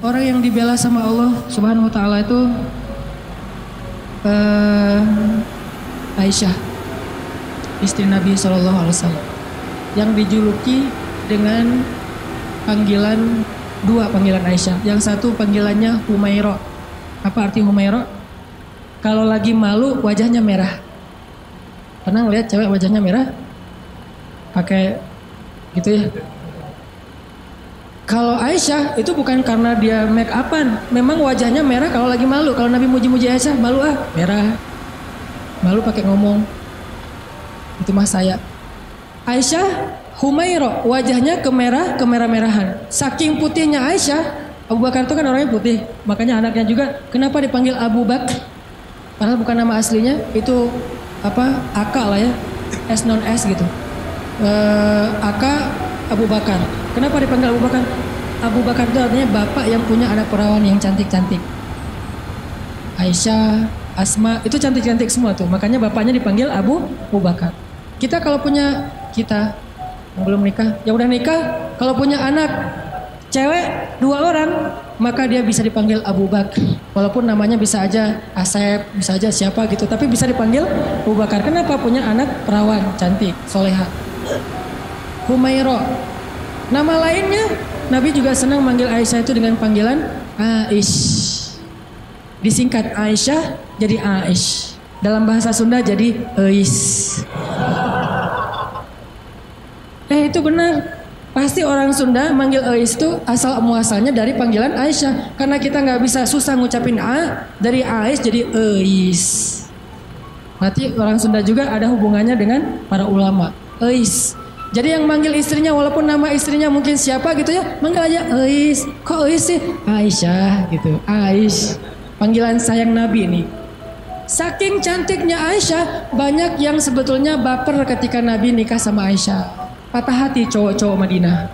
orang yang dibela sama Allah Subhanahu wa taala itu Aisyah, istri Nabi SAW, yang dijuluki dengan dua panggilan Aisyah. Yang satu panggilannya Humaira. Apa arti Humaira? Kalau lagi malu wajahnya merah. Pernah ngeliat cewek wajahnya merah? Pakai gitu ya. Kalau Aisyah itu bukan karena dia make upan, memang wajahnya merah kalau lagi malu. Kalau Nabi muji-muji Aisyah, malu merah. Malu pakai ngomong. Itu mah saya. Aisyah Humaira, wajahnya kemerah-merahan. Saking putihnya Aisyah, Abu Bakar itu kan orangnya putih, makanya anaknya juga kenapa dipanggil Abu Bakar? Padahal bukan nama aslinya, itu Aka lah ya, S non S gitu. Aka Abu Bakar. Kenapa dipanggil Abu Bakar? Abu Bakar itu artinya bapak yang punya anak perawan yang cantik-cantik. Aisyah, Asma, itu cantik-cantik semua tuh. Makanya bapaknya dipanggil Abu Bakar. Kita kalau punya, kita yang belum nikah, yang udah nikah, kalau punya anak cewek 2 orang, maka dia bisa dipanggil Abu Bakar. Walaupun namanya bisa aja Asep, bisa aja siapa gitu, tapi bisa dipanggil Abu Bakar. Kenapa? Punya anak perawan cantik, soleha. Humaira. Nama lainnya, Nabi juga senang manggil Aisyah itu dengan panggilan Aish. Disingkat Aisyah jadi Aish. Dalam bahasa Sunda jadi Eis. Itu benar. Pasti orang Sunda manggil Eis itu asal muasalnya dari panggilan Aisyah. Karena kita nggak bisa susah ngucapin A, dari Ais jadi Eis. Berarti orang Sunda juga ada hubungannya dengan para ulama. Eis. Jadi yang manggil istrinya walaupun nama istrinya mungkin siapa gitu ya, manggil aja Eis. Kok Eis sih? Aisyah gitu. Aish. Panggilan sayang Nabi nih. Saking cantiknya Aisyah, banyak yang sebetulnya baper ketika Nabi nikah sama Aisyah. Patah hati cowok-cowok Madinah.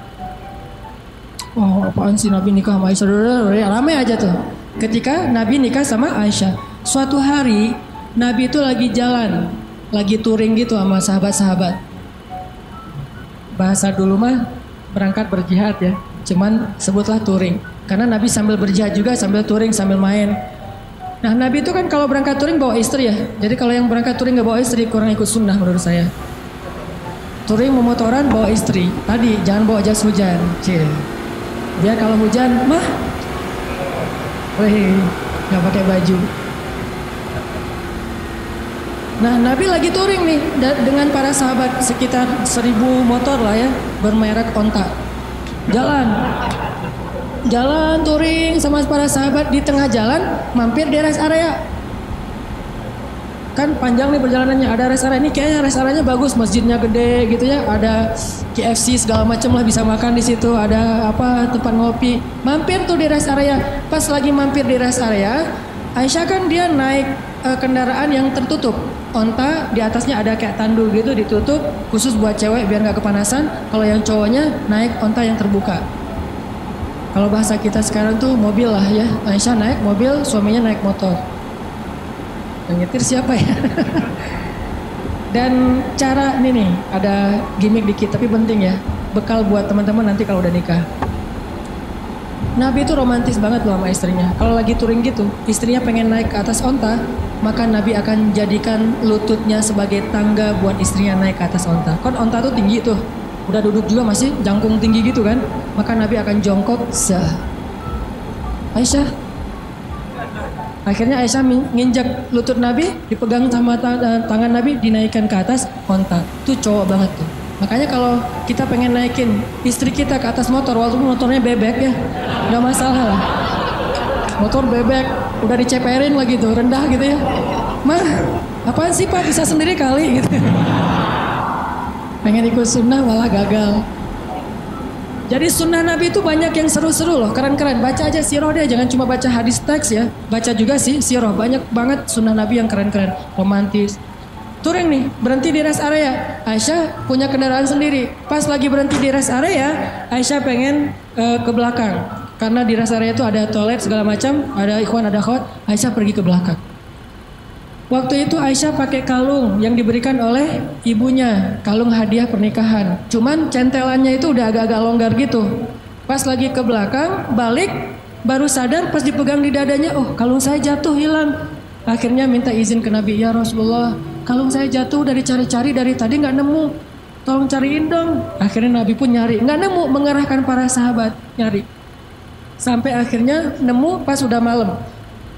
Oh, apaan sih Nabi nikah sama Aisyah? Ramai aja tuh. Ketika Nabi nikah sama Aisyah. Suatu hari Nabi itu lagi jalan, lagi touring gitu sama sahabat-sahabat. Bahasa dulu mah berangkat berjihad ya. Cuman sebutlah touring. Karena Nabi sambil berjihad juga, sambil touring, sambil main. Nah Nabi itu kan kalau berangkat touring bawa istri ya. Jadi kalau yang berangkat touring gak bawa istri kurang ikut sunnah menurut saya. Touring memotoran bawa istri. Tadi jangan bawa jas hujan. Cie. Biar kalau hujan mah gak pakai baju. Nah Nabi lagi touring nih dengan para sahabat, sekitar 1000 motor lah ya, bermerek Onta. Jalan touring sama para sahabat, di tengah jalan mampir di rest area. Kan panjang nih perjalanannya, ada rest area ini, kayaknya rest areanya bagus, masjidnya gede gitu ya, ada KFC segala macam lah, bisa makan di situ, ada tempat ngopi. Mampir tuh di rest area. Pas lagi mampir di rest area, Aisyah kan dia naik kendaraan yang tertutup. Onta di atasnya ada kayak tandu gitu ditutup, khusus buat cewek biar nggak kepanasan. Kalau yang cowoknya naik onta yang terbuka. Kalau bahasa kita sekarang tuh mobil lah ya. Aisyah naik mobil, suaminya naik motor. Yang nyetir siapa ya? Dan cara ini nih, ada gimmick dikit tapi penting ya. Bekal buat teman-teman nanti kalau udah nikah. Nabi itu romantis banget loh sama istrinya. Kalau lagi touring gitu, istrinya pengen naik ke atas onta, maka Nabi akan jadikan lututnya sebagai tangga buat istrinya naik ke atas onta. Kan onta tuh tinggi tuh. Udah duduk juga masih jangkung tinggi gitu kan. Maka Nabi akan jongkok Aisyah. Akhirnya Aisyah nginjak lutut Nabi, dipegang sama tangan Nabi, dinaikkan ke atas onta. Itu cowok banget tuh. Makanya kalau kita pengen naikin istri kita ke atas motor, walaupun motornya bebek ya, nggak masalah lah. Motor bebek, udah diceperin lagi tuh, rendah gitu ya. Mah, apaan sih Pak, bisa sendiri kali gitu. Pengen ikut sunnah malah gagal. Jadi sunnah Nabi itu banyak yang seru-seru loh, keren-keren. Baca aja sirah dia, jangan cuma baca hadis teks ya. Baca juga sih sirah, banyak banget sunnah Nabi yang keren-keren, romantis. Touring nih, berhenti di rest area. Aisyah punya kendaraan sendiri. Pas lagi berhenti di rest area, Aisyah pengen ke belakang. Karena di rest area itu ada toilet segala macam, ada ikhwan, ada akhwat. Aisyah pergi ke belakang. Waktu itu Aisyah pakai kalung yang diberikan oleh ibunya, kalung hadiah pernikahan. Cuman centelannya itu udah agak-agak longgar gitu. Pas lagi ke belakang, balik, Baru sadar pas dipegang di dadanya, oh kalung saya jatuh hilang. Akhirnya minta izin ke Nabi, ya Rasulullah, kalung saya jatuh dari cari-cari dari tadi nggak nemu. Tolong cariin dong. Akhirnya Nabi pun nyari, nggak nemu, mengerahkan para sahabat nyari. Sampai akhirnya nemu pas udah malam.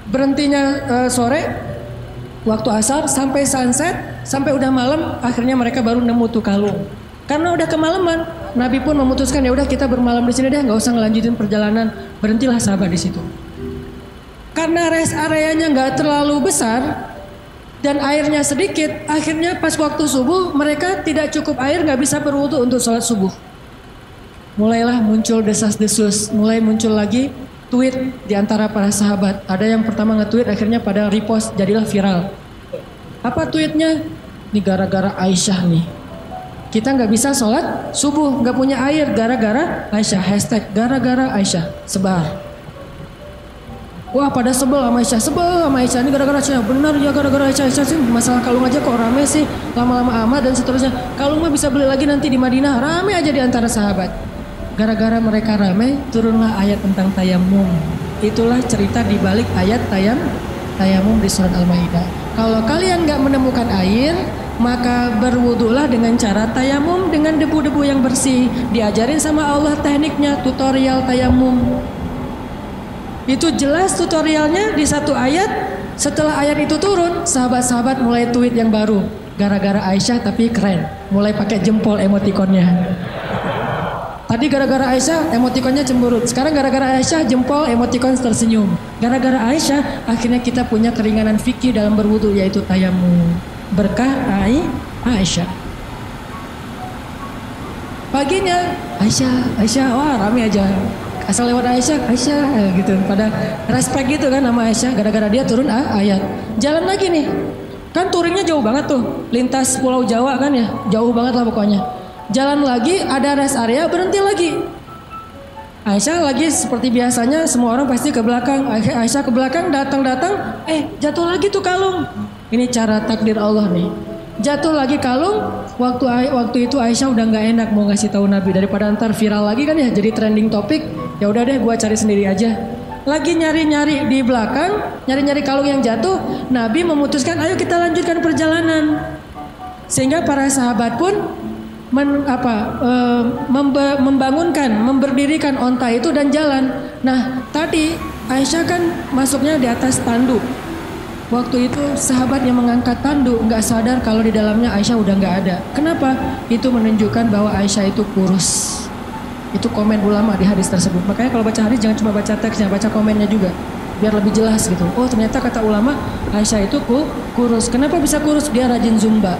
Berhentinya sore, waktu asar sampai sunset, sampai udah malam, akhirnya mereka baru nemu tuh kalung. Karena udah kemalaman, Nabi pun memutuskan ya udah kita bermalam di sini deh, nggak usah ngelanjutin perjalanan. Berhentilah sahabat di situ. Karena rest areanya nggak terlalu besar dan airnya sedikit, akhirnya pas waktu subuh mereka tidak cukup air, nggak bisa berwudu untuk sholat subuh. Mulailah muncul desas-desus, mulai muncul lagi tweet di antara para sahabat. Ada yang pertama nge-tweet, akhirnya pada repost, jadilah viral. Apa tweetnya? Ini gara-gara Aisyah nih. Kita nggak bisa sholat subuh, nggak punya air gara-gara Aisyah. Hashtag gara-gara Aisyah sebar. Wah pada sebel sama Aisyah, ini gara-gara Aisyah. Benar ya gara-gara Aisyah sih, masalah kalung aja kok rame sih, lama-lama amat dan seterusnya. Kalung mah bisa beli lagi nanti di Madinah, rame aja di antara sahabat. Gara-gara mereka rame, turunlah ayat tentang tayamum. Itulah cerita di balik ayat tayamum di surat Al-Maidah. Kalau kalian nggak menemukan air, maka berwudulah dengan cara tayamum dengan debu-debu yang bersih. Diajarin sama Allah tekniknya, tutorial tayamum. Itu jelas tutorialnya di satu ayat. Setelah ayat itu turun, sahabat-sahabat mulai tweet yang baru. Gara-gara Aisyah tapi keren. Mulai pakai jempol emotikonnya. Tadi gara-gara Aisyah emotikonnya cemberut. Sekarang gara-gara Aisyah jempol emotikon tersenyum. Gara-gara Aisyah akhirnya kita punya keringanan fikih dalam berwudu, yaitu tayamum. Berkah Aisyah. Paginya Aisyah, wah rame aja. Asal lewat Aisyah gitu. Pada respect gitu kan sama Aisyah. Gara-gara dia turun ayat. Jalan lagi nih. Kan touringnya jauh banget tuh. Lintas Pulau Jawa kan ya. Jauh banget lah pokoknya. Jalan lagi, ada rest area, berhenti lagi. Aisyah lagi seperti biasanya, semua orang pasti ke belakang. Aisyah ke belakang, datang, jatuh lagi tuh kalung. Ini cara takdir Allah nih. Jatuh lagi kalung, waktu itu Aisyah udah nggak enak mau ngasih tahu Nabi, daripada ntar viral lagi kan ya, jadi trending topik. Ya udah deh, gua cari sendiri aja. Lagi nyari-nyari di belakang, nyari-nyari kalung yang jatuh, Nabi memutuskan ayo kita lanjutkan perjalanan. Sehingga para sahabat pun memberdirikan onta itu dan jalan. Nah tadi Aisyah kan masuknya di atas tanduk. Waktu itu sahabat yang mengangkat tanduk nggak sadar kalau di dalamnya Aisyah udah nggak ada. Kenapa? Itu menunjukkan bahwa Aisyah itu kurus. Itu komen ulama di hadis tersebut. Makanya kalau baca hadis jangan cuma baca teksnya, baca komennya juga. Biar lebih jelas gitu. Oh ternyata kata ulama Aisyah itu kurus. Kenapa bisa kurus? Dia rajin zumba.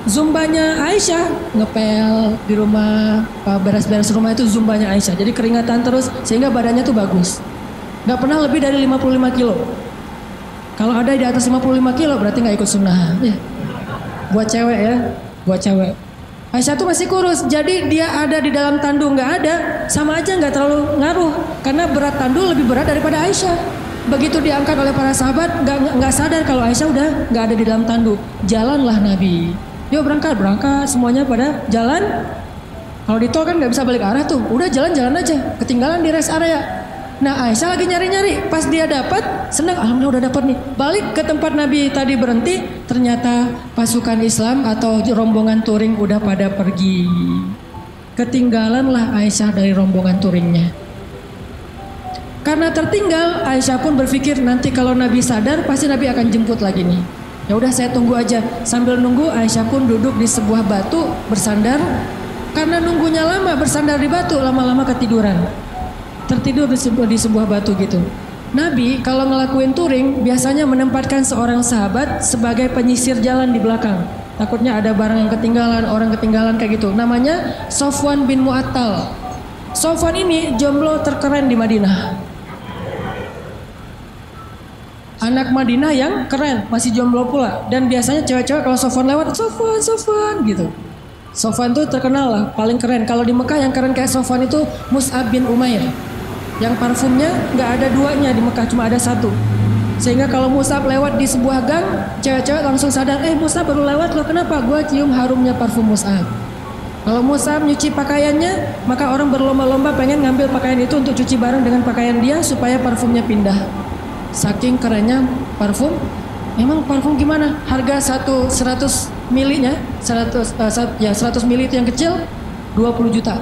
Zumbanya Aisyah, ngepel di rumah, beres-beres rumah itu zumbanya Aisyah. Jadi keringatan terus sehingga badannya tuh bagus. Gak pernah lebih dari 55 kilo. Kalau ada di atas 55 kilo berarti gak ikut sunnah. Ya. Buat cewek ya, buat cewek. Aisyah tuh masih kurus, jadi dia ada di dalam tandu gak ada, sama aja gak terlalu ngaruh. Karena berat tandu lebih berat daripada Aisyah. Begitu diangkat oleh para sahabat, gak sadar kalau Aisyah udah gak ada di dalam tandu. Jalanlah Nabi. Yuk berangkat, semuanya pada jalan. Kalau di tol kan nggak bisa balik arah tuh, udah jalan-jalan aja, ketinggalan di rest area. Nah Aisyah lagi nyari-nyari, pas dia dapat, senang, alhamdulillah udah dapat nih. Balik ke tempat Nabi tadi berhenti, ternyata pasukan Islam atau rombongan touring udah pada pergi. Ketinggalanlah Aisyah dari rombongan touringnya. Karena tertinggal, Aisyah pun berpikir nanti kalau Nabi sadar, pasti Nabi akan jemput lagi nih. Ya udah saya tunggu aja. Sambil nunggu Aisyah pun duduk di sebuah batu bersandar. Karena nunggunya lama bersandar di batu, lama-lama ketiduran. Tertidur di sebuah batu gitu. Nabi kalau ngelakuin touring biasanya menempatkan seorang sahabat sebagai penyisir jalan di belakang. Takutnya ada barang yang ketinggalan, orang ketinggalan kayak gitu. Namanya Sofwan bin Mu'attal. Sofwan ini jomblo terkeren di Madinah. Anak Madinah yang keren, masih jomblo pula. Dan biasanya cewek-cewek kalau Sofwan lewat, Sofwan gitu. Sofwan tuh terkenal lah, paling keren. Kalau di Mekah yang keren kayak Sofwan itu Mus'ab bin Umair. Yang parfumnya nggak ada duanya di Mekah, cuma ada satu. Sehingga kalau Mus'ab lewat di sebuah gang, cewek-cewek langsung sadar, Mus'ab baru lewat loh, kenapa? Gua cium harumnya parfum Mus'ab. Kalau Mus'ab nyuci pakaiannya, maka orang berlomba-lomba pengen ngambil pakaian itu untuk cuci bareng dengan pakaian dia supaya parfumnya pindah. Saking kerennya parfum. Emang parfum gimana? Harga 100 milinya, 100 mili itu yang kecil 20 juta.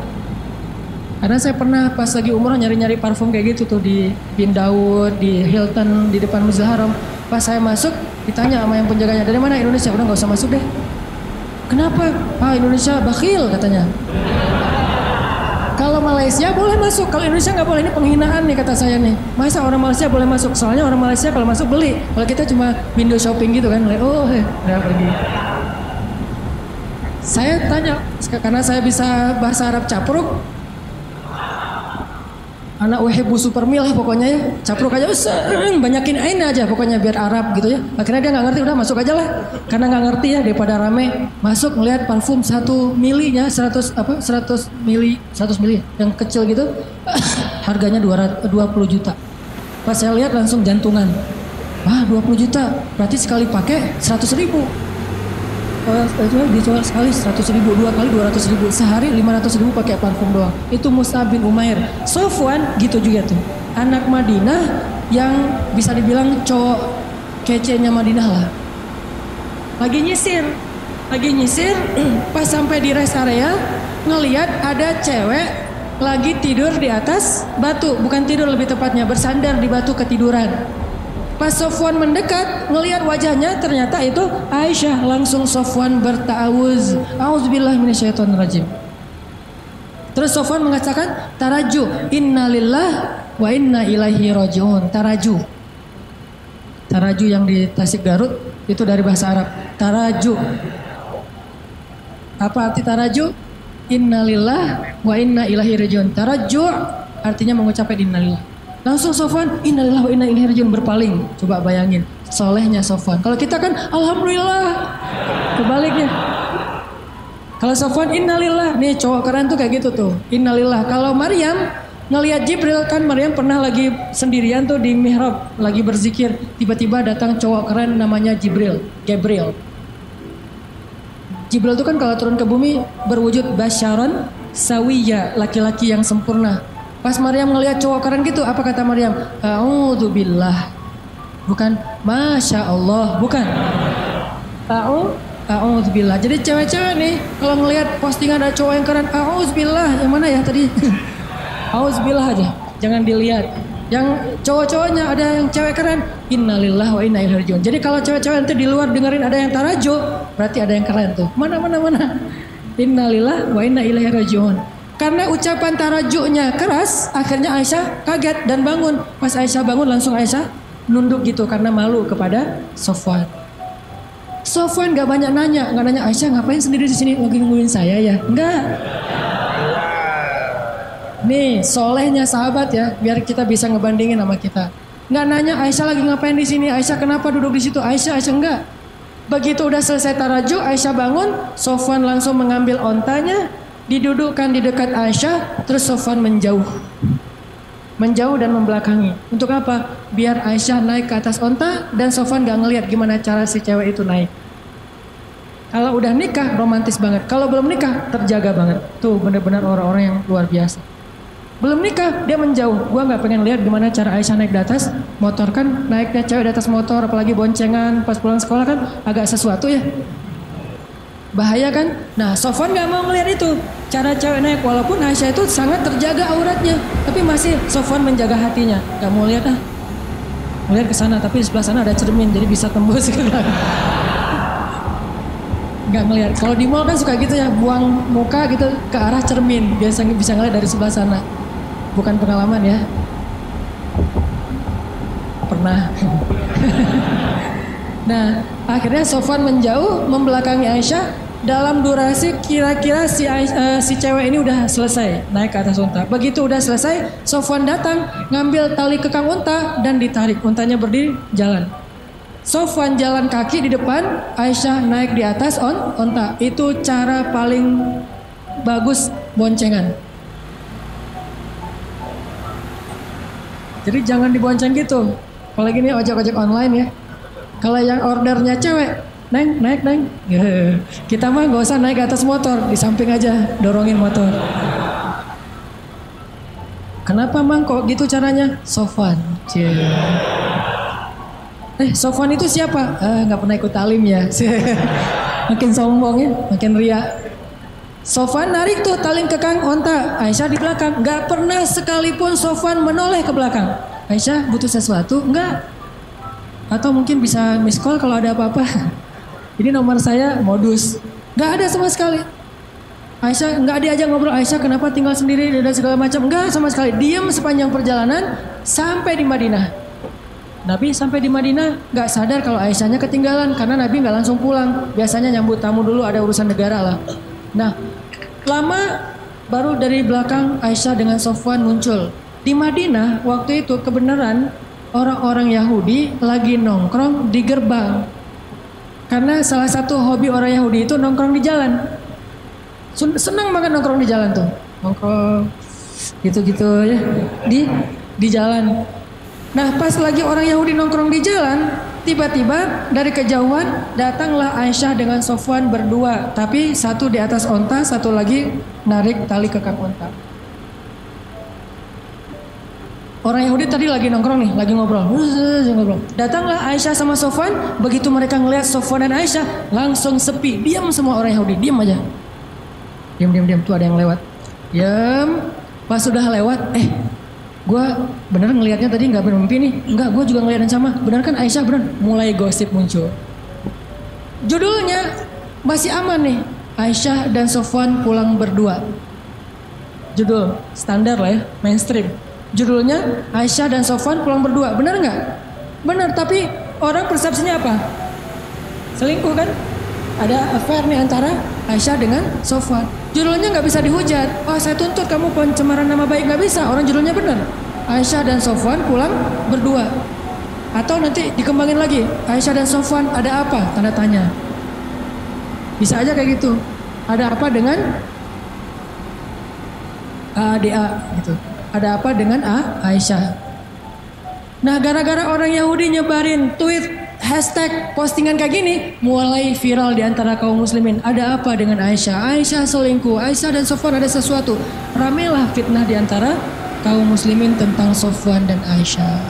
Karena saya pernah pas lagi umroh nyari-nyari parfum kayak gitu tuh di Bin Daud, di Hilton, di depan Masjidil Haram. Pas saya masuk, ditanya sama yang penjaganya, dari mana? Indonesia. Udah nggak usah masuk deh. Kenapa? Indonesia bakhil katanya. Kalau Malaysia boleh masuk, kalau Indonesia nggak boleh. Ini penghinaan nih kata saya nih. Masa orang Malaysia boleh masuk? Soalnya orang Malaysia kalau masuk beli. Kalau kita cuma window shopping gitu kan, udah pergi. Saya tanya, karena saya bisa bahasa Arab capruk. Anak wehebu supermil lah pokoknya ya. Capruk aja banyakin ain aja pokoknya biar Arab gitu ya. Akhirnya dia nggak ngerti, udah masuk aja lah. Karena nggak ngerti ya daripada rame. Masuk ngelihat parfum 1 milinya 100 mili yang kecil gitu. Harganya 20 juta. Pas saya lihat langsung jantungan. 20 juta. Berarti sekali pakai 100 ribu. Dijual sekali 100 ribu, 2 kali 200 ribu, sehari 500 ribu pakai parfum doang. Itu Mus'ab bin Umair. Sofwan gitu juga tuh, anak Madinah yang bisa dibilang cowok kece-nya Madinah lah. Lagi nyisir, pas sampai di rest area ngelihat ada cewek lagi tidur di atas batu, bukan tidur lebih tepatnya bersandar di batu ketiduran. Pas Sofwan mendekat, ngelihat wajahnya ternyata itu Aisyah. Langsung Sofwan berta'awuz. A'udzubillahi minasyaitonirrajim. Terus Sofwan mengatakan taraju, innalillah wa inna ilaihi rajiun. Taraju yang di Tasik Garut itu dari bahasa Arab. Taraju. Apa arti taraju? Innalillah wa inna ilaihi rajiun. Taraju artinya mengucapkan innalillah. Langsung Sofwan, innalillahi wa inna ilaihi rajiun, berpaling. Coba bayangin, solehnya Sofwan. Kalau kita kan, alhamdulillah, kebaliknya. Kalau Sofwan, innalillah, nih cowok keren tuh kayak gitu tuh, innalillah. Kalau Maryam ngelihat Jibril, kan Maryam pernah lagi sendirian tuh di mihrab, lagi berzikir. Tiba-tiba datang cowok keren namanya Gabriel. Jibril itu kan kalau turun ke bumi berwujud basyaron sawiyya, laki-laki yang sempurna. Pas Maryam ngelihat cowok keren gitu, apa kata Maryam? A'udzubillah. Bukan Masya Allah, bukan. A'udzubillah. Jadi cewek-cewek nih kalau ngelihat postingan ada cowok yang keren, a'udzubillah. Yang mana ya tadi? A'udzubillah aja. Jangan dilihat. Yang cowok-cowoknya ada yang cewek keren, innalillah wa inna ilaihi rajiun. Jadi kalau cewek-cewek nanti di luar dengerin ada yang tarajo, berarti ada yang keren tuh. Mana. Innalillah wa inna ilaihi rajiun. Karena ucapan taraju'nya keras, akhirnya Aisyah kaget dan bangun. Pas Aisyah bangun langsung Aisyah nunduk gitu karena malu kepada Sofwan. Sofwan gak banyak nanya, Aisyah ngapain sendiri di sini, lagi nungguin saya ya? Enggak. Nih solehnya sahabat ya, biar kita bisa ngebandingin sama kita. Nggak nanya Aisyah lagi ngapain di sini, Aisyah kenapa duduk di situ, Aisyah enggak. Begitu udah selesai tarajuh, Aisyah bangun, Sofwan langsung mengambil ontanya, didudukkan di dekat Aisyah, terus Sofwan menjauh dan membelakangi. Untuk apa? Biar Aisyah naik ke atas onta dan Sofwan gak ngelihat gimana cara si cewek itu naik. Kalau udah nikah romantis banget, kalau belum nikah terjaga banget. Tuh benar-benar orang-orang yang luar biasa. Belum nikah dia menjauh. Gua nggak pengen lihat gimana cara Aisyah naik di atas motor, kan naiknya cewek di atas motor, apalagi boncengan pas pulang sekolah kan agak sesuatu ya. Bahaya kan? Nah Sofwan gak mau ngeliat itu cara cewek naik, walaupun Aisyah itu sangat terjaga auratnya, tapi masih Sofwan menjaga hatinya, gak mau lihat melihat ke sana, tapi di sebelah sana ada cermin jadi bisa tembus ke belakang. Gak ngeliat. Kalau di mall kan suka gitu ya, buang muka gitu ke arah cermin, biasa bisa ngeliat dari sebelah sana. Bukan pengalaman ya, pernah. Nah akhirnya Sofwan menjauh membelakangi Aisyah. Dalam durasi kira-kira si cewek ini udah selesai naik ke atas unta. Begitu udah selesai, Sofwan datang ngambil tali kekang unta dan ditarik. Untanya berdiri jalan. Sofwan jalan kaki di depan, Aisyah naik di atas unta. Itu cara paling bagus boncengan. Jadi jangan dibonceng gitu. Apalagi ini ojek-ojek online ya. Kalau yang ordernya cewek, Neng, naik neng. Kita mah gak usah naik ke atas motor, di samping aja dorongin motor. Kenapa mang kok gitu caranya? Sofwan. Sofwan itu siapa? Nggak pernah ikut talim ya. Makin sombong ya, makin ria. Sofwan narik tuh tali kekang onta. Aisyah di belakang. Nggak pernah sekalipun Sofwan menoleh ke belakang. Aisyah butuh sesuatu? Nggak. Atau mungkin bisa miss call kalau ada apa-apa. Ini nomor saya modus. Nggak ada sama sekali. Aisyah nggak diajak ngobrol. Aisyah kenapa tinggal sendiri dan segala macam? Nggak sama sekali. Diam sepanjang perjalanan sampai di Madinah. Nabi sampai di Madinah nggak sadar kalau Aisyahnya ketinggalan karena Nabi nggak langsung pulang. Biasanya nyambut tamu dulu, ada urusan negara lah. Nah, lama baru dari belakang Aisyah dengan Sofwan muncul. Di Madinah waktu itu kebenaran orang-orang Yahudi lagi nongkrong di gerbang. Karena salah satu hobi orang Yahudi itu nongkrong di jalan. Senang banget nongkrong di jalan tuh. Nongkrong gitu-gitu ya di jalan. Nah, pas lagi orang Yahudi nongkrong di jalan, tiba-tiba dari kejauhan datanglah Aisyah dengan Sofwan berdua, tapi satu di atas onta, satu lagi narik tali kekang onta. Orang Yahudi tadi lagi nongkrong nih, lagi ngobrol. Datanglah Aisyah sama Sofwan, begitu mereka ngelihat Sofwan dan Aisyah, langsung sepi, diam semua orang Yahudi, diam aja. Diam, tuh ada yang lewat. Diam, pas sudah lewat, gue bener ngelihatnya tadi nggak bermimpi nih. Enggak, gue juga ngeliat yang sama. Bener kan Aisyah, bener. Mulai gosip muncul. Judulnya masih aman nih. Aisyah dan Sofwan pulang berdua. Judul standar lah ya, mainstream. Judulnya Aisyah dan Sofwan pulang berdua. Bener nggak? Bener, tapi orang persepsinya apa? Selingkuh kan? Ada affair nih antara Aisyah dengan Sofwan. Judulnya nggak bisa dihujat. Oh, saya tuntut kamu pencemaran nama baik, nggak bisa. Orang judulnya benar. Aisyah dan Sofwan pulang berdua. Atau nanti dikembangin lagi. Aisyah dan Sofwan ada apa? Tanda tanya. Bisa aja kayak gitu. Ada apa dengan ADA gitu. Ada apa dengan Aisyah? Nah, gara-gara orang Yahudi nyebarin tweet hashtag postingan kayak gini, mulai viral di antara kaum muslimin. Ada apa dengan Aisyah? Aisyah selingkuh, Aisyah dan Sofwan ada sesuatu. Ramelah fitnah di antara kaum muslimin tentang Sofwan dan Aisyah.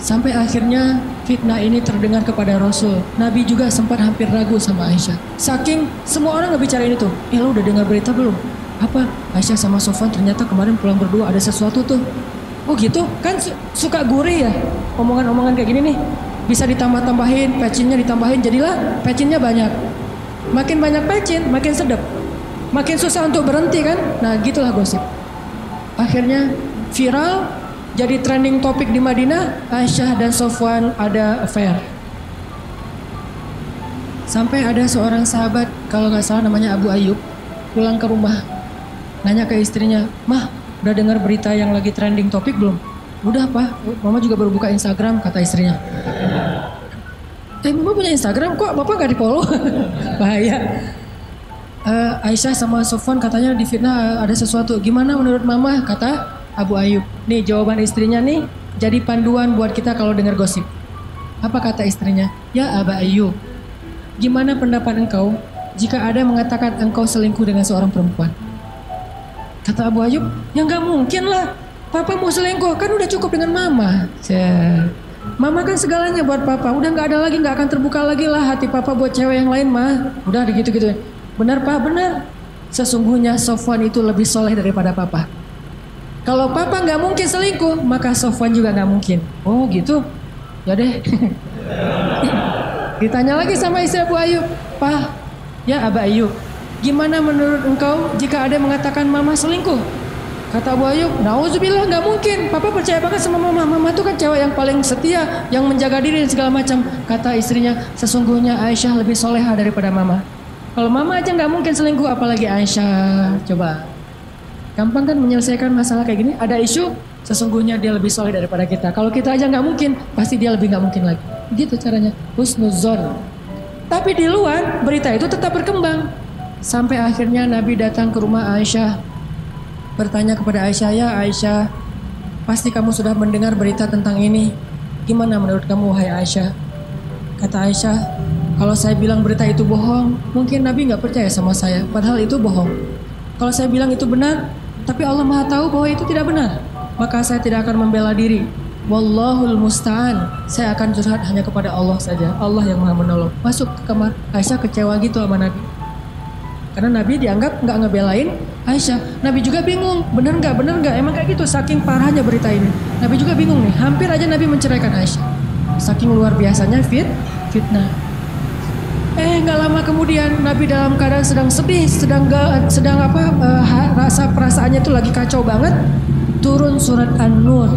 Sampai akhirnya fitnah ini terdengar kepada Rasul. Nabi juga sempat hampir ragu sama Aisyah. Saking semua orang ngebicarain itu. Lu udah dengar berita belum? Apa? Aisyah sama Sofwan ternyata kemarin pulang berdua, ada sesuatu tuh. Oh gitu? Kan suka gurih ya omongan-omongan kayak gini nih. Bisa ditambah-tambahin, pecinnya ditambahin, jadilah pecinnya banyak. Makin banyak pecin, makin sedap. Makin susah untuk berhenti kan? Nah gitulah gosip. Akhirnya viral, jadi trending topik di Madinah, Aisyah dan Sofwan ada affair. Sampai ada seorang sahabat, kalau nggak salah namanya Abu Ayyub, pulang ke rumah. Nanya ke istrinya, "Mah, udah dengar berita yang lagi trending topik belum?" "Udah Pak, Mama juga baru buka Instagram," kata istrinya. Mama punya Instagram kok, Bapak gak di follow? Bahaya. Aisyah sama Sofwan katanya di fitnah ada sesuatu. Gimana menurut Mama? Kata Abu Ayyub. Nih jawaban istrinya nih, jadi panduan buat kita kalau dengar gosip. Apa kata istrinya? "Ya Abu Ayyub, gimana pendapat engkau jika ada yang mengatakan engkau selingkuh dengan seorang perempuan?" Kata Abu Ayyub, "Ya gak mungkin lah. Papa mau selingkuh, kan udah cukup dengan Mama." Mama kan segalanya buat Papa. Udah gak ada lagi, gak akan terbuka lagi lah hati Papa buat cewek yang lain mah. Udah gitu-gitu. Benar Pak, benar. Sesungguhnya Sofwan itu lebih soleh daripada Papa. Kalau Papa gak mungkin selingkuh, maka Sofwan juga gak mungkin. Oh gitu? Ya deh. Ditanya lagi sama istri Abu Ayyub. "Pak, ya Abu Ayyub, gimana menurut engkau jika ada yang mengatakan Mama selingkuh?" Kata Abu Ayyub, "Nauzubillah, gak mungkin. Papa percaya banget sama Mama. Mama tuh kan cewek yang paling setia, yang menjaga diri dan segala macam." Kata istrinya, "Sesungguhnya Aisyah lebih soleha daripada Mama. Kalau Mama aja gak mungkin selingkuh, apalagi Aisyah." Coba. Gampang kan menyelesaikan masalah kayak gini? Ada isu, sesungguhnya dia lebih soleh daripada kita. Kalau kita aja gak mungkin, pasti dia lebih gak mungkin lagi. Begitu caranya. Husnuzon. Tapi di luar, berita itu tetap berkembang. Sampai akhirnya Nabi datang ke rumah Aisyah. Bertanya kepada Aisyah, "Ya Aisyah, pasti kamu sudah mendengar berita tentang ini. Gimana menurut kamu wahai Aisyah?" Kata Aisyah, Kalau saya bilang berita itu bohong, mungkin Nabi nggak percaya sama saya, padahal itu bohong. Kalau saya bilang itu benar, tapi Allah Maha tahu bahwa itu tidak benar, maka saya tidak akan membela diri. Wallahul musta'an. Saya akan curhat hanya kepada Allah saja. Allah yang Maha menolong. Masuk ke kamar, Aisyah kecewa gitu sama Nabi. Karena Nabi dianggap nggak ngebelain Aisyah. Nabi juga bingung, bener nggak, emang kayak gitu. Saking parahnya berita ini. Nabi juga bingung nih, hampir aja Nabi menceraikan Aisyah. Saking luar biasanya fitnah. Nggak lama kemudian Nabi dalam keadaan sedang sedih, rasa perasaannya itu lagi kacau banget. Turun surat An-Nur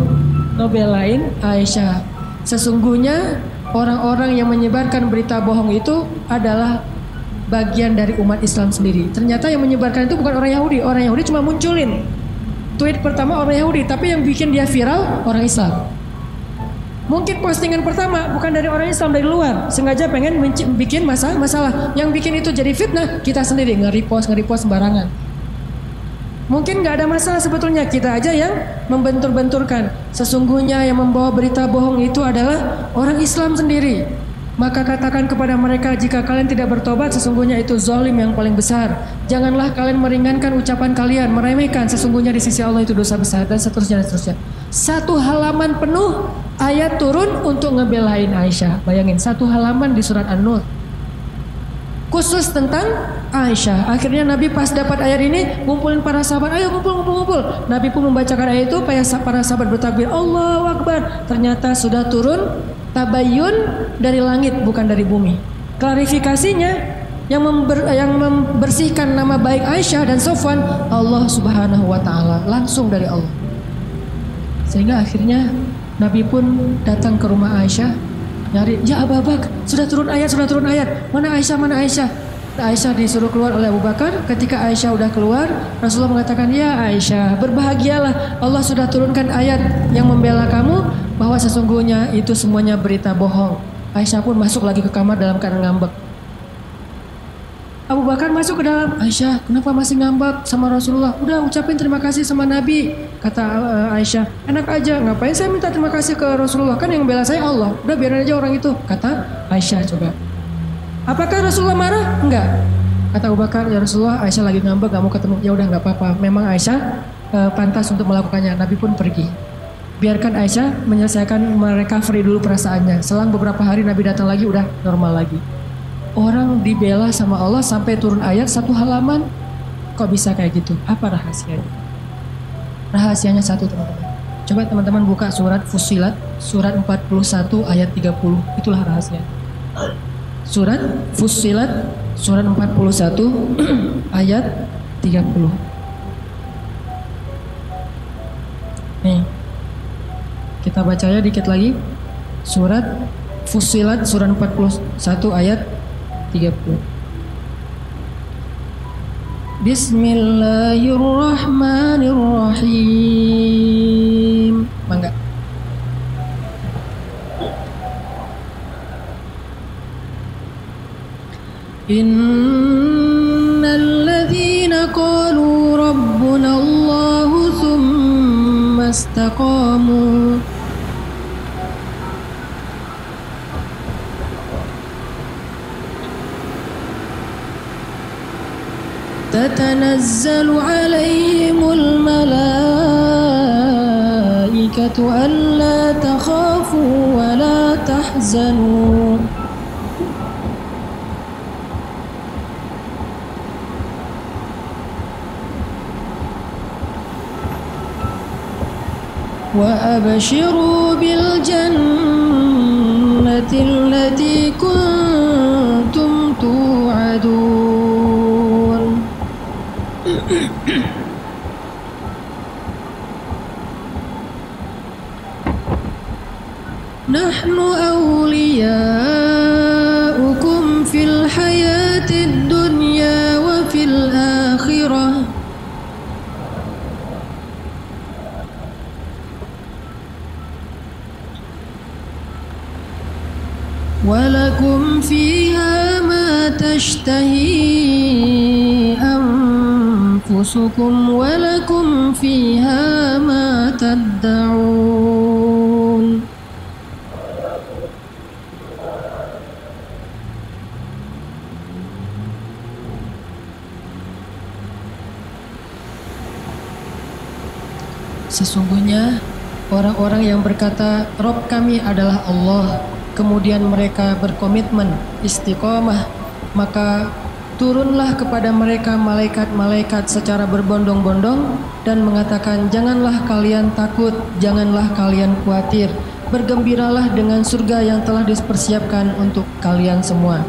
ngebelain Aisyah. Sesungguhnya orang-orang yang menyebarkan berita bohong itu adalah bagian dari umat Islam sendiri. Ternyata yang menyebarkan itu bukan orang Yahudi. Orang Yahudi cuma munculin tweet pertama orang Yahudi, tapi yang bikin dia viral orang Islam. Mungkin postingan pertama bukan dari orang Islam, dari luar, sengaja pengen bikin masalah. Yang bikin itu jadi fitnah kita sendiri, nge-repost sembarangan. Mungkin nggak ada masalah sebetulnya, kita aja yang membentur-benturkan. Sesungguhnya yang membawa berita bohong itu adalah orang Islam sendiri. Maka katakan kepada mereka, jika kalian tidak bertobat, sesungguhnya itu zalim yang paling besar. Janganlah kalian meringankan ucapan kalian, meremehkan. Sesungguhnya di sisi Allah itu dosa besar, dan seterusnya. Satu halaman penuh ayat turun untuk ngebelain Aisyah. Bayangin, satu halaman di surat An-Nur khusus tentang Aisyah. Akhirnya Nabi pas dapat ayat ini, ngumpulin para sahabat, ayo ngumpul. Nabi pun membacakan ayat itu, para sahabat bertakbir, Allahu Akbar. Ternyata sudah turun tabayyun dari langit, bukan dari bumi. Klarifikasinya yang membersihkan nama baik Aisyah dan Sofwan, Allah Subhanahu wa Ta'ala, langsung dari Allah. Sehingga akhirnya Nabi pun datang ke rumah Aisyah, nyari, ya Abu Bakar, sudah turun ayat. Mana Aisyah? Aisyah disuruh keluar oleh Abu Bakar. Ketika Aisyah udah keluar, Rasulullah mengatakan, ya Aisyah, berbahagialah, Allah sudah turunkan ayat yang membela kamu, bahwa sesungguhnya itu semuanya berita bohong. Aisyah pun masuk lagi ke kamar dalam keadaan ngambek. Abu Bakar masuk ke dalam, Aisyah, kenapa masih ngambek sama Rasulullah? Udah ucapin terima kasih sama Nabi. Kata Aisyah, enak aja, ngapain saya minta terima kasih ke Rasulullah? Kan yang bela saya Allah. Udah biarin aja orang itu. Kata Aisyah, coba. Apakah Rasulullah marah? Enggak. Kata Abu Bakar, ya Rasulullah, Aisyah lagi ngambek, gak mau ketemu. Ya udah, nggak apa-apa. Memang Aisyah pantas untuk melakukannya. Nabi pun pergi. Biarkan Aisyah menyelesaikan, merecovery dulu perasaannya. Selang beberapa hari Nabi datang lagi, udah normal lagi. Orang dibela sama Allah sampai turun ayat satu halaman. Kok bisa kayak gitu? Apa rahasianya? Rahasianya satu, teman-teman. Coba teman-teman buka surat Fussilat, surat 41 ayat 30. Itulah rahasianya. Surat Fussilat, surat 41 ayat 30. Nih, kita bacanya dikit lagi. Surat Fussilat, surat 41 ayat 30. Bismillahirrahmanirrahim. Mangga. Innal ladzina qalu rabbuna Allahu tsumma istaqamu تتنزل عليهم الملائكة ألا تخافوا ولا تحزنوا وأبشروا بالجنة التي كنتم توعدون نحن أولياؤكم في الحياة الدنيا وفي الآخرة ولكم فيها ما تشتهي أنفسكم ولكم فيها ما تدعون Sesungguhnya orang-orang yang berkata Rob kami adalah Allah, kemudian mereka berkomitmen istiqomah, maka turunlah kepada mereka malaikat-malaikat secara berbondong-bondong dan mengatakan, janganlah kalian takut, janganlah kalian khawatir, bergembiralah dengan surga yang telah dipersiapkan untuk kalian semua.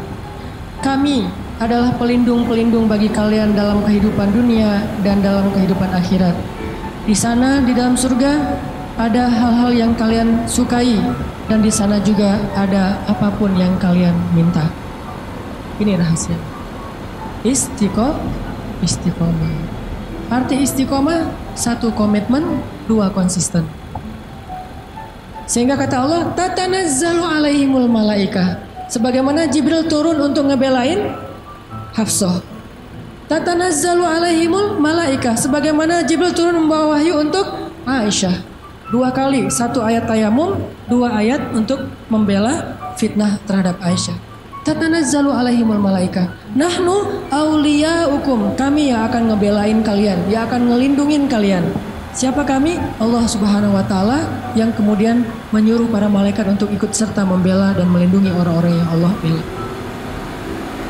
Kami adalah pelindung-pelindung bagi kalian dalam kehidupan dunia dan dalam kehidupan akhirat. Di sana, di dalam surga, ada hal-hal yang kalian sukai, dan di sana juga ada apapun yang kalian minta. Ini rahasia. Istiqomah. Arti istiqomah, 1 komitmen, 2 konsisten. Sehingga kata Allah, tatanazzalu alaihimul malaikah. Sebagaimana Jibril turun untuk ngebelain Hafsah. Tatanazzalu alaihimul malaikah, sebagaimana Jibril turun membawa wahyu untuk Aisyah. 2 kali, 1 ayat tayamum, 2 ayat untuk membela fitnah terhadap Aisyah. Tatanazzalu alaihimul malaikah. Nahnu auliyaukum, kami yang akan ngebelain kalian, yang akan ngelindungin kalian. Siapa kami? Allah Subhanahu wa taala yang kemudian menyuruh para malaikat untuk ikut serta membela dan melindungi orang-orang yang Allah pilih.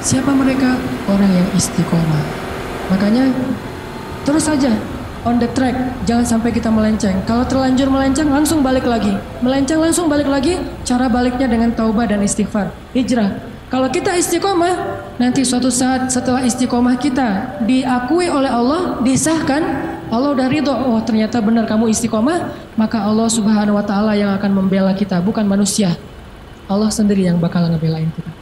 Siapa mereka? Orang yang istiqomah. Makanya terus saja on the track, jangan sampai kita melenceng. Kalau terlanjur melenceng, langsung balik lagi. Melenceng langsung balik lagi. Cara baliknya dengan taubah dan istighfar, hijrah. Kalau kita istiqomah, nanti suatu saat setelah istiqomah kita diakui oleh Allah, disahkan, Allah udah ridho, oh ternyata benar kamu istiqomah, maka Allah Subhanahu wa taala yang akan membela kita, bukan manusia. Allah sendiri yang bakal ngebelain kita.